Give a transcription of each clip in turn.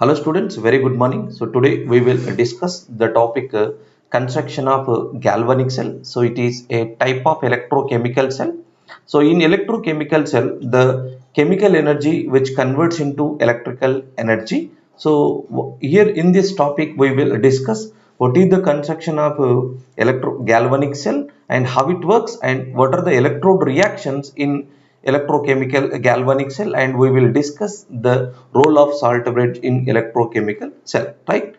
Hello students, very good morning. So today we will discuss the topic construction of galvanic cell. So it is a type of electrochemical cell. So in electrochemical cell, the chemical energy which converts into electrical energy. So here in this topic we will discuss what is the construction of galvanic cell and how it works and what are the electrode reactions in electrochemical galvanic cell, and we will discuss the role of salt bridge in electrochemical cell, right.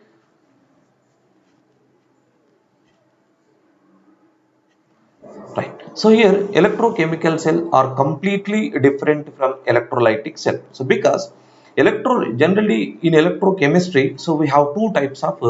So here electrochemical cell are completely different from electrolytic cell. So because generally in electrochemistry, so we have two types of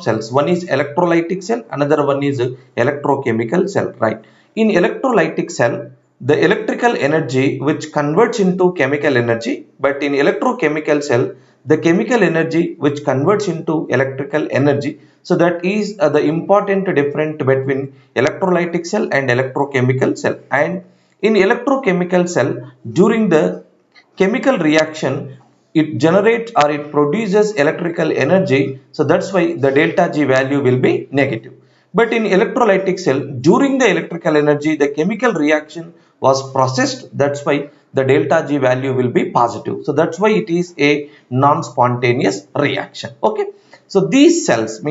cells. One is electrolytic cell, another one is electrochemical cell, right. In electrolytic cell, the electrical energy which converts into chemical energy, but in electrochemical cell, the chemical energy which converts into electrical energy. So that is the important difference between electrolytic cell and electrochemical cell. And in electrochemical cell, during the chemical reaction, it generates or it produces electrical energy. So that's why the delta G value will be negative. But in electrolytic cell, during the electrical energy, the chemical reaction was processed. That's why the delta G value will be positive. So that's why it is a non-spontaneous reaction. Okay. So these cells,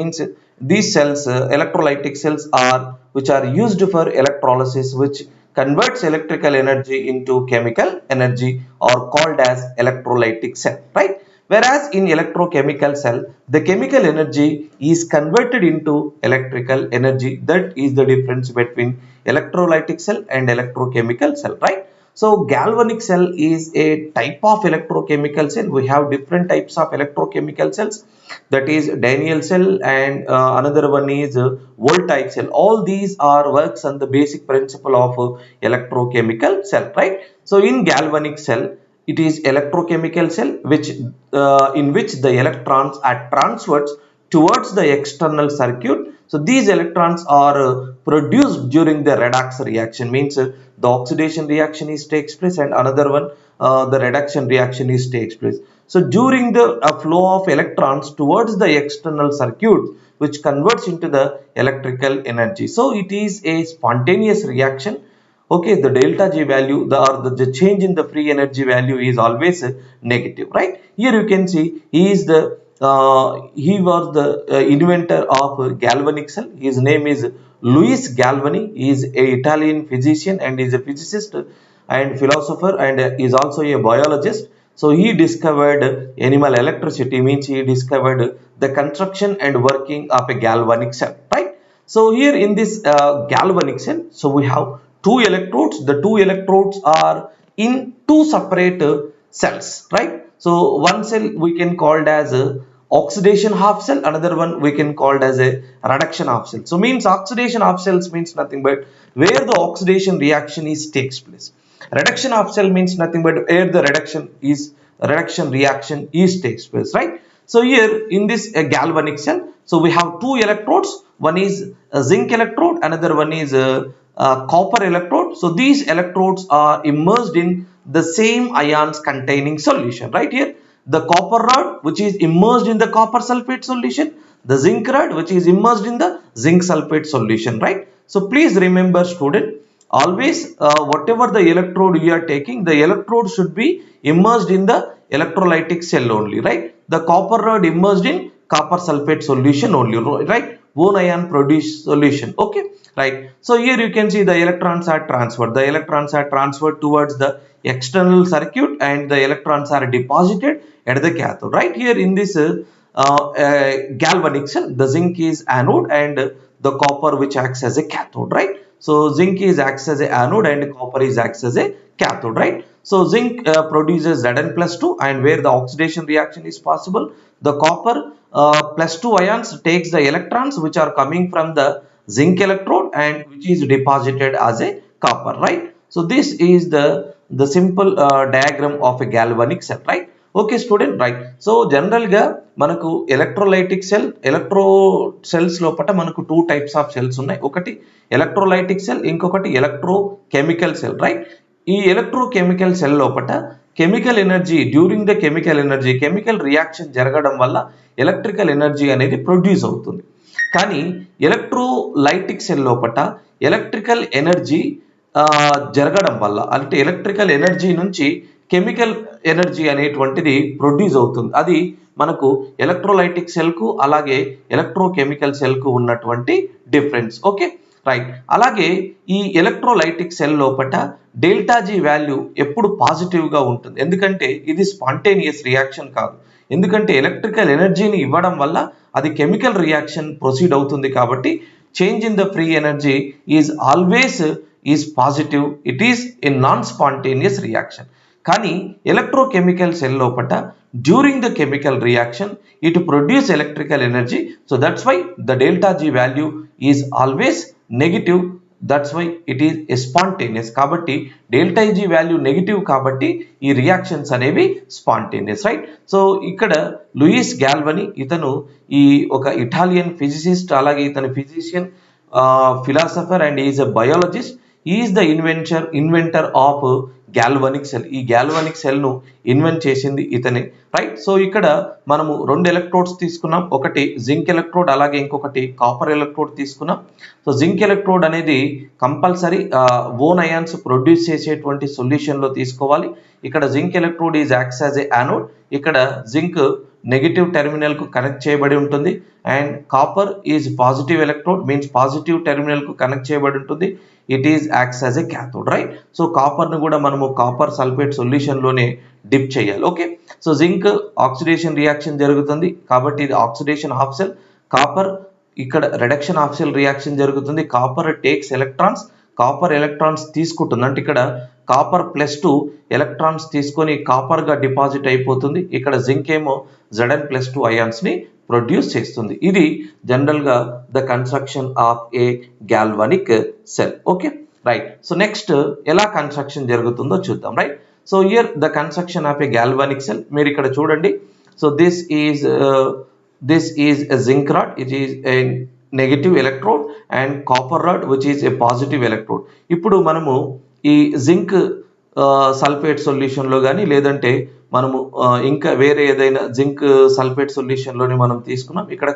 electrolytic cells, are which are used for electrolysis, which converts electrical energy into chemical energy, or called as electrolytic cell, right. Whereas in electrochemical cell, the chemical energy is converted into electrical energy. That is the difference between electrolytic cell and electrochemical cell, right. So galvanic cell is a type of electrochemical cell. We have different types of electrochemical cells, that is Daniell cell, and another one is voltaic cell. All these are works on the basic principle of electrochemical cell, right. So in galvanic cell, it is electrochemical cell which in which the electrons are transferred towards the external circuit. So these electrons are produced during the redox reaction, means the oxidation reaction is takes place, and another one, the reduction reaction is takes place. So during the flow of electrons towards the external circuit, which converts into the electrical energy. So it is a spontaneous reaction. Okay, the delta G value, the change in the free energy value is always negative, right. Here you can see he was the inventor of galvanic cell. His name is Louis Galvani. He is a Italian physician and is a physicist and philosopher, and is also a biologist. So he discovered animal electricity, means he discovered the construction and working of a galvanic cell, right. So here in this galvanic cell, so we have two electrodes. The two electrodes are in two separate cells, right. So one cell we can call it as a oxidation half cell, another one we can call it as a reduction half cell. So means oxidation half cells means nothing but where the oxidation reaction is takes place. Reduction half cell means nothing but where the reduction reaction is takes place, right. So here in this galvanic cell, so we have two electrodes. One is a zinc electrode, another one is a copper electrode. So these electrodes are immersed in the same ions containing solution, right. Here the copper rod which is immersed in the copper sulfate solution, the zinc rod which is immersed in the zinc sulfate solution, right. So please remember student, always whatever the electrode you are taking, the electrode should be immersed in the electrolytic cell only, right. The copper rod immersed in copper sulfate solution only, right. One ion produced solution. Okay, right. So here you can see the electrons are transferred towards the external circuit, and the electrons are deposited at the cathode, right. Here in this galvanic cell, the zinc is anode and the copper which acts as a cathode, right. So zinc is acts as a anode and copper is acts as a cathode, right. So zinc produces Zn plus 2, and where the oxidation reaction is possible, the copper plus 2 ions takes the electrons which are coming from the zinc electrode and which is deposited as a copper, right. So this is the simple diagram of a galvanic cell, right. Okay student, right. So general ga manaku electrolytic cell, electro cells lopata manaku two types of cells unnai. Okati electrolytic cell, inkokati electrochemical cell, right. ఈ electrochemical cell లోపల chemical energy during the chemical reaction జరగడం వల్ల electrical energy అనేది produce అవుతుంది. కానీ electrolytic cell లోపట electrical energy జరగడం వల్ల అంటే ఎలక్ట్రికల్ ఎనర్జీ నుంచి కెమికల్ ఎనర్జీ అనేటువంటిది ప్రొడ్యూస్ అవుతుంది. అది మనకు ఎలక్ట్రోలైటిక్ సెల్ కు అలాగే ఎలక్ట్రోకెమికల్ సెల్ కు ఉన్నటువంటి డిఫరెన్స్. Okay right. అలాగే ఈ ఎలక్ట్రోలైటిక్ సెల్ లోపట డెల్టా జీ వాల్యూ ఎప్పుడు పాజిటివ్ గా ఉంటుంది, ఎందుకంటే ఇది స్పాంటేనియస్ రియాక్షన్ కాదు. ఎందుకంటే ఎలక్ట్రికల్ ఎనర్జీని ఇవ్వడం వల్ల అది కెమికల్ రియాక్షన్ ప్రొసీడ్ అవుతుంది కాబట్టి change in the free energy is always is positive. It is a non spontaneous reaction. కానీ ఎలక్ట్రోకెమికల్ సెల్ లోపట during the chemical reaction it produce electrical energy. So that's why the delta G value is always negative. That's why it is spontaneous. కాబట్టి delta G value negative కాబట్టి ఈ reactions అనేవి spontaneous, right. So ఇక్కడ Louis Galvani ఇతను ఈ ఒక Italian physicist, అలాగే ఇతను physician, philosopher and is a biologist. Is the inventor of galvanic cell. ఈ గాల్వానిక్ సెల్ ను ఇన్వెంట్ చేసింది ఇతనే, రైట్. సో ఇక్కడ మనము 2 ఎలక్ట్రోడ్స్ తీసుకున్నాం, ఒకటి జింక్ ఎలక్ట్రోడ్ అలాగే ఇంకొకటి కాపర్ ఎలక్ట్రోడ్ తీసుకున్నాం. సో జింక్ ఎలక్ట్రోడ్ అనేది కంపల్సరీ ఓన్ అయాన్స్ ప్రొడ్యూస్ చేసేటువంటి సొల్యూషన్ లో తీసుకోవాలి. ఇక్కడ zinc electrode is acts as a anode. ఇక్కడ జింక్ నెగిటివ్ టెర్మినల్ కు కనెక్ట్ చేయబడి ఉంటుంది and copper is positive electrode, means positive terminal కు కనెక్ట్ చేయబడి ఉంటుంది. It is acts as a cathode, right. So copper ను కూడా మనము కాపర్ సల్ఫేట్ సొల్యూషన్ లోనే డిప్ చేయాలి. Okay. So zinc oxidation reaction జరుగుతుంది కాబట్టి ఇది ఆక్సిడేషన్ హాఫ్ సెల్. కాపర్ ఇక్కడ రిడక్షన్ హాఫ్ సెల్ రియాక్షన్ జరుగుతుంది. Copper takes electrons, copper electrons తీసుకుంటుంది, అంటే ఇక్కడ కాపర్ +2 ఎలక్ట్రాన్స్ తీసుకొని కాపర్ గా డిపాజిట్ అయిపోతుంది. ఇక్కడ జింక్ ఏమో Zn+2 అయాన్స్ ని ప్రొడ్యూస్ చేస్తుంది. ఇది జనరల్ గా the construction of A galvanic cell. Okay right. So next ఎలా కన్స్ట్రక్షన్ జరుగుతుందో చూద్దాం, right. So here the construction of A galvanic cell. మీరు ఇక్కడ చూడండి. So this is a zinc rod, it is A negative electrode and copper rod which is a positive electrode. ఇప్పుడు మనము ఈ zinc sulphate solution లో కానీ లేదంటే మనము ఇంకా వేరే ఏదైనా జింక్ సల్ఫేట్ సొల్యూషన్ లోని మనం తీసుకున్నాం. ఇక్కడ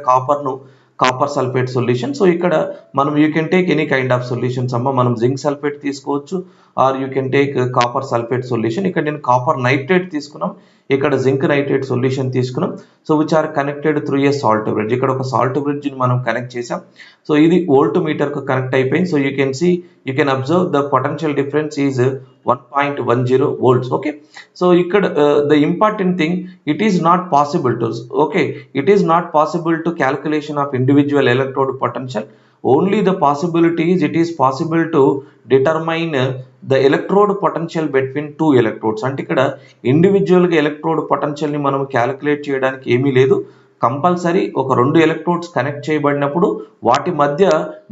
కాపర్ సల్ఫేట్ సొల్యూషన్. సో ఇక్కడ మనం you can take any kind of solutions అమ్మ. మనం జింక్ సల్ఫేట్ తీసుకోవచ్చు or you can take copper sulphate solution. ఇక్కడ నేను కాపర్ నైట్రేట్ తీసుకున్నాం, ఇక్కడ జింక్ నైట్రేట్ సొల్యూషన్ తీసుకున్నాం. So which are connected through a salt bridge. ఇక్కడ ఒక సాల్ట్ బ్రిడ్జ్ ని మనం కనెక్ట్ చేసాం. సో ఇది వోల్ట్ మీటర్ కు కనెక్ట్ అయిపోయింది. So you can observe the potential difference is 1.10 volts. Okay, so ఇక్కడ the important thing, it is not possible to calculation of individual electrode potential. Only the possibility is it is possible to determine the electrode potential between two electrodes. అంటే ఇక్కడ individual గా electrode potential ని మనం calculate చేయడానికి ఏమీ లేదు. Compulsory ఒక 2 electrodes connect చేయబడినప్పుడు వాటి మధ్య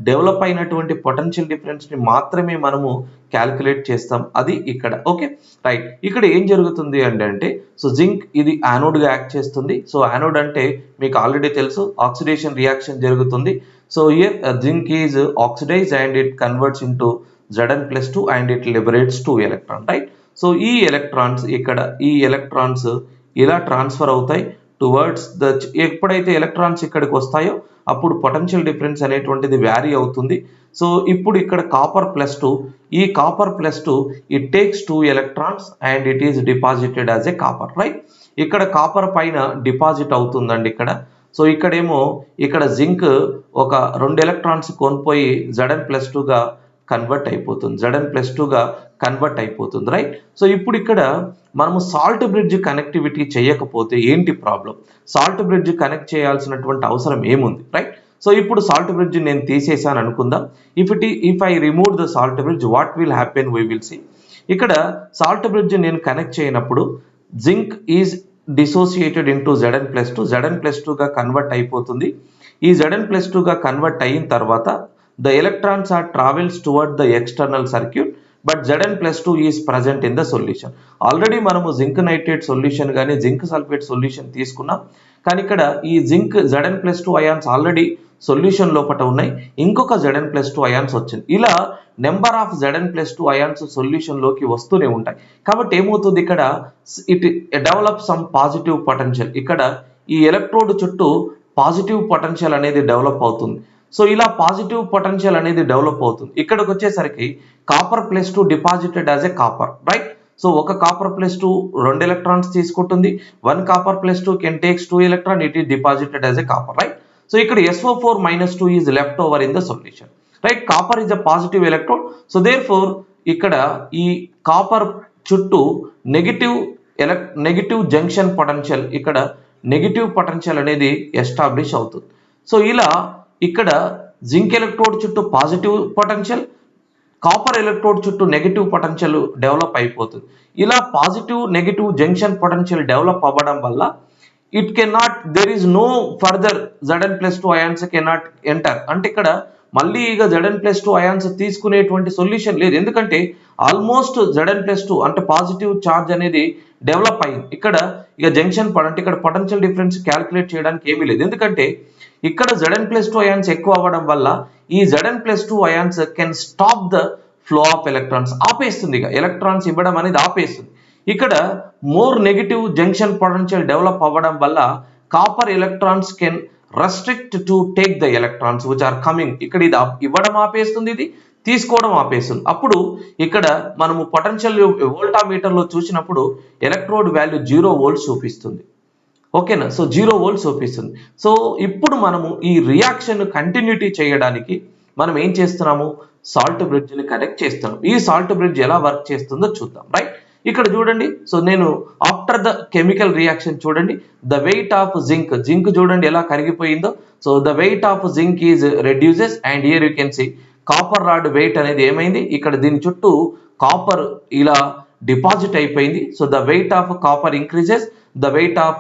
డెవలప్ అయినటువంటి పొటెన్షియల్ డిఫరెన్స్ ని మాత్రమే మనము క్యాలిక్యులేట్ చేస్తాం. అది ఇక్కడ. Okay right. ఇక్కడ ఏం జరుగుతుంది అంటే సో జింక్ ఇది యానోడ్ గా యాక్ట్ చేస్తుంది. సో యానోడ్ అంటే మీకు ఆల్రెడీ తెలుసు, ఆక్సిడేషన్ రియాక్షన్ జరుగుతుంది. So here zinc is oxidise and it converts into Zn+2 and it liberates 2 electron, right. So ఈ ఎలక్ట్రాన్స్ ఇలా ట్రాన్స్ఫర్ అవుతాయి టువర్డ్స్ ద. ఎప్పుడైతే ఎలక్ట్రాన్స్ ఇక్కడికి వస్తాయో అప్పుడు పొటెన్షియల్ డిఫరెన్స్ అనేటువంటిది వ్యారీ అవుతుంది. సో ఇప్పుడు ఇక్కడ ఈ copper +2 it takes 2 electrons and it is deposited as a copper, right. ఇక్కడ కాపర్ పైన డిపాజిట్ అవుతుందండి ఇక్కడ. సో ఇక్కడ జింక్ ఒక 2 ఎలక్ట్రాన్స్ కొనిపోయి Zn+2 గా కన్వర్ట్ అయిపోతుంది, రైట్. సో ఇప్పుడు ఇక్కడ మనము సాల్ట్ బ్రిడ్జ్ కనెక్టివిటీ చేయకపోతే ఏంటి ప్రాబ్లం? సాల్ట్ బ్రిడ్జ్ కనెక్ట్ చేయాల్సినటువంటి అవసరం ఏముంది, రైట్. సో ఇప్పుడు సాల్ట్ బ్రిడ్జ్ నేను తీసేసాను అనుకుందాం. If I remove the salt bridge what will happen we will see. ఇక్కడ సాల్ట్ బ్రిడ్జ్ నేను కనెక్ట్ చేయనప్పుడు zinc is dissociated into Zn+2 గా కన్వర్ట్ అయిపోతుంది. ఈ Zn+2 గా కన్వర్ట్ అయిన తర్వాత the electrons are travels toward the external circuit but Zn+2 is present in the solution. Already మనము జింక్ నైట్రేట్ సొల్యూషన్ కానీ జింక్ సల్ఫేట్ సొల్యూషన్ తీసుకున్నాం. కానీ ఇక్కడ ఈ zinc Zn+2 ions already solution లోపల ఉన్నాయి, ఇంకొక Zn+2 అయాన్స్ వచ్చింది. ఇలా number of Zn+2 ions solution లోకి వస్తూనే ఉంటాయి. కాబట్టి ఏమవుతుంది ఇక్కడ it develop some positive potential. ఇక్కడ ఈ ఎలక్ట్రోడ్ చుట్టూ పాజిటివ్ పొటెన్షియల్ అనేది డెవలప్ అవుతుంది. సో ఇలా పాజిటివ్ పొటెన్షియల్ అనేది డెవలప్ అవుతుంది. ఇక్కడికి వచ్చేసరికి Copper+2 deposited as a copper, right. So ఒక Copper+2 2 ఎలక్ట్రాన్స్ తీసుకుంటుంది. 1 Copper+2 can takes 2 electron, it is deposited as a copper, right. So ఇక్కడ SO4-2 is left over in the solution, right. Copper is a positive electrode. So therefore ఇక్కడ ఈ copper చుట్టూ negative junction potential, ఇక్కడ negative potential అనేది establish అవుతుంది. So ఇలా ఇక్కడ zinc electrode చుట్టూ పాజిటివ్ పొటెన్షియల్, కాపర్ ఎలక్ట్రోడ్ చుట్టూ నెగిటివ్ పొటెన్షియల్ డెవలప్ అయిపోతుంది. ఇలా positive negative junction potential develop అవ్వడం వల్ల it can not, there is no further Zn+2 ions can not enter. అంటే ఇక్కడ మళ్ళీ ఇక Zn+2 అయాన్స్ తీసుకునేటువంటి సొల్యూషన్ లేదు. ఎందుకంటే ఆల్మోస్ట్ Zn+2 అంటే పాజిటివ్ ఛార్జ్ అనేది డెవలప్ అయింది. ఇక్కడ ఇక జంక్షన్ అంటే ఇక్కడ పొటెన్షియల్ డిఫరెన్స్ క్యాల్కులేట్ చేయడానికి ఏమీ లేదు. ఎందుకంటే ఇక్కడ Zn+2 అయాన్స్ ఎక్కువ అవ్వడం వల్ల ఈ Zn+2 ions can stop the flow of electrons, ఆపేస్తుంది. ఇక ఎలక్ట్రాన్స్ ఇవ్వడం అనేది ఆపేస్తుంది. ఇక్కడ more negative junction potential develop అవ్వడం వల్ల copper electrons can restrict to take the electrons which are coming. ఇక్కడ ఇది ఇవ్వడం ఆపేస్తుంది, ఇది తీసుకోవడం ఆపేస్తుంది. అప్పుడు ఇక్కడ మనము పొటెన్షియల్ వోల్టామీటర్ లో చూసినప్పుడు ఎలక్ట్రోడ్ వాల్యూ 0 volts చూపిస్తుంది. ఓకేనా. సో 0 volts చూపిస్తుంది. సో ఇప్పుడు మనము ఈ రియాక్షన్ కంటిన్యూటీ చేయడానికి మనం ఏం చేస్తున్నాము, సాల్ట్ బ్రిడ్జ్ ని కనెక్ట్ చేస్తున్నాం. ఈ సాల్ట్ బ్రిడ్జ్ ఎలా వర్క్ చేస్తుందో చూద్దాం, రైట్. ఇక్కడ చూడండి. సో నేను ఆఫ్టర్ ద కెమికల్ రియాక్షన్ చూడండి, ద వెయిట్ ఆఫ్ జింక్ చూడండి ఎలా కరిగిపోయిందో. So the weight of zinc is reduces and here you can see copper rod weight అనేది ఏమైంది, ఇక్కడ దీని చుట్టూ కాపర్ ఇలా డిపాజిట్ అయిపోయింది. So the weight of copper increases, the weight of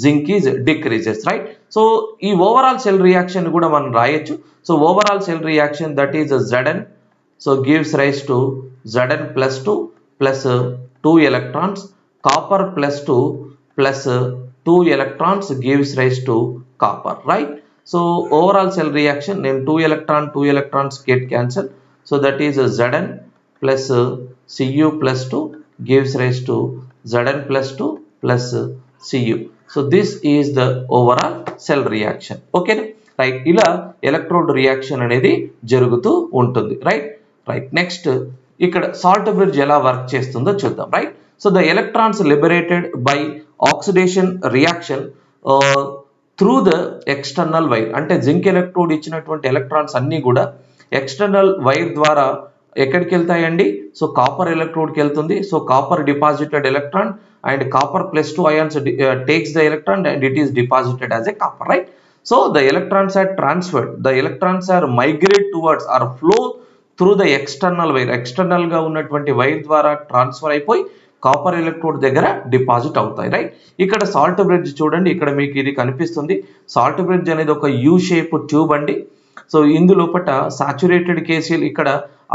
zinc is decreases, right. So ఈ overall cell reaction కూడా మనం రాయొచ్చు. So overall cell reaction that is Zn, so gives rise to Zn+2 plus 2 electrons, Copper+2 plus 2 electrons gives rise to copper, right. So overall cell reaction, then 2 electrons get cancelled, so that is Zn plus Cu+2 gives rise to Zn+2 plus Cu. So this is the overall cell reaction, okay, right. ఇలా electrode reaction అనేది జరుగుతూ ఉంటుంది, right. Next ఇక్కడ salt bridge ఎలా work చేస్తుందో చూద్దాం, right. So the electrons liberated by oxidation reaction through the external wire. అంటే zinc electrode ఇచ్చినటువంటి ఎలక్ట్రాన్స్ అన్ని కూడా ఎక్స్టర్నల్ వైర్ ద్వారా ఎక్కడికి వెళ్తాయండి, సో కాపర్ ఎలక్ట్రోడ్కి వెళ్తుంది. So copper deposited electron and Copper+2 ions takes the electron and it is deposited as a copper, right. So the electrons are transferred, the electrons are migrate towards or flow through the external wire. External గా ఉన్నటువంటి wire ద్వారా transfer అయిపోయి copper electrode దగ్గర deposit అవుతాయి, right. ఇక్కడ salt bridge చూడండి, ఇక్కడ మీకు ఇది కనిపిస్తుంది. సాల్ట్ బ్రిడ్జ్ అనేది ఒక యూ షేప్ ట్యూబ్ అండి. సో ఇందులోపట సాచురేటెడ్ KCl ఇక్కడ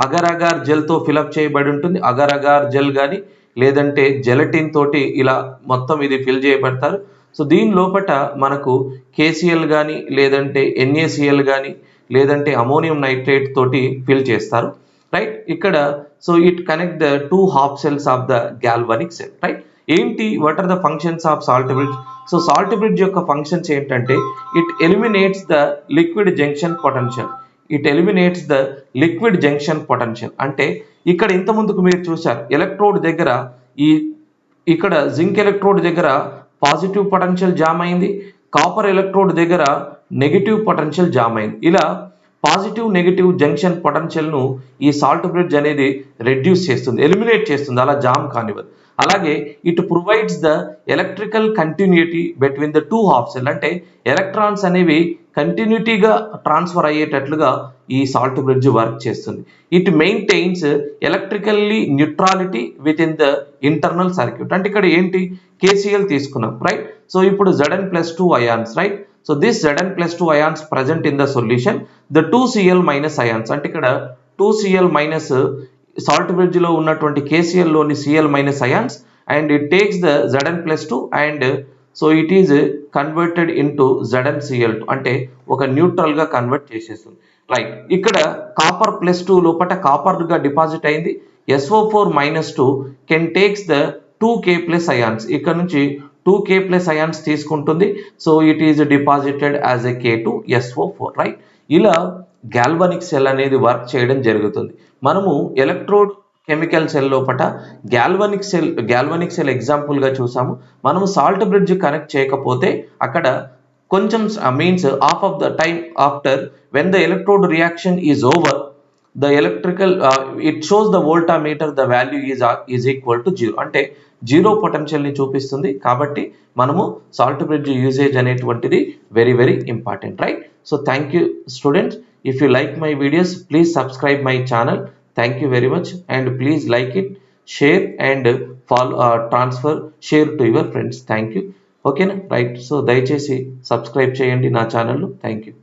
అగర్ అగార్ జెల్ తో ఫిలప్ చేయబడి ఉంటుంది. అగర్ అగార్ జెల్ కానీ లేదంటే జెలటిన్ తోటి ఇలా మొత్తం ఇది ఫిల్ చేయబడతారు. సో దీని లోపట మనకు KCl కానీ లేదంటే NaCl కానీ లేదంటే అమోనియం నైట్రేట్ తోటి ఫిల్ చేస్తారు, రైట్. ఇక్కడ so it connect the 2 half cells of the galvanic cell, right. ఏంటి, what are the functions of salt bridge? So salt bridge యొక్క ఫంక్షన్స్ ఏంటంటే it eliminates the liquid junction potential. అంటే ఇక్కడ ఇంత ముందుకు మీరు చూశారు ఎలక్ట్రోడ్ దగ్గర ఇక్కడ జింక్ ఎలక్ట్రోడ్ దగ్గర పాజిటివ్ పొటెన్షియల్ జామ్ అయింది, కాపర్ ఎలక్ట్రోడ్ దగ్గర నెగిటివ్ పొటెన్షియల్ జామ్ అయింది. ఇలా పాజిటివ్ నెగిటివ్ జంక్షన్ పొటెన్షియల్ ను ఈ సాల్ట్ బ్రిడ్జ్ అనేది రెడ్యూస్ చేస్తుంది, ఎలిమినేట్ చేస్తుంది, అలా జామ్ కానివ్వదు. అలాగే it provides the electrical continuity between the 2 half cell. అంటే ఎలక్ట్రాన్స్ అనేవి కంటిన్యూటీగా ట్రాన్స్ఫర్ అయ్యేటట్లుగా ఈ సాల్ట్ బ్రిడ్జ్ వర్క్ చేస్తుంది. It maintains electrically neutrality with in the internal circuit. అంటే ఇక్కడ ఏంటి, KCl తీసుకున్నాం, రైట్. సో ఇప్పుడు Zn+2 ions, right. So this Zn+2 ions present in the solution, the 2Cl- ions. అంటే ఇక్కడ 2Cl- సాల్ట్ బ్రిడ్జ్ లో ఉన్నటువంటి KCl లోని Cl- ions and it takes the Zn+2 and so it is converted into ZnCl2 అంటే ఒక neutral గా convert చేసేస్తుంది. Right, ఇక్కడ కాపర్ +2 లోపల కాపర్ గా డిపాజిట్ అయింది. SO4-2 can takes the 2K+ ions, ఇక్కడ నుంచి 2K+ అయాన్స్ తీసుకుంటుంది. So it is deposited as a K2SO4. Right, ఇలా గాల్వానిక్ సెల్ అనేది వర్క్ చేయడం జరుగుతుంది. మనము ఎలక్ట్రోడ్ కెమికల్ సెల్ లోపల గాల్వానిక్ సెల్ ఎగ్జాంపుల్ గా చూసాము. మనము సాల్ట్ బ్రిడ్జ్ కనెక్ట్ చేయకపోతే అక్కడ కొంచెం means half of the time after when the electrode reaction is over the electrical it shows the voltmeter the value is equal to 0 అంటే zero potential ని చూపిస్తుంది. కాబట్టి మనము సాల్ట్ బ్రిడ్జ్ యూసేజ్ అనేటువంటిది very very important. Right, so thank you students. If you like my videos please subscribe my channel. Thank you very much and please like it, share and share to your friends. Thank you. ఓకేనా? Right, so దయచేసి subscribe చేయండి నా channel. Thank you.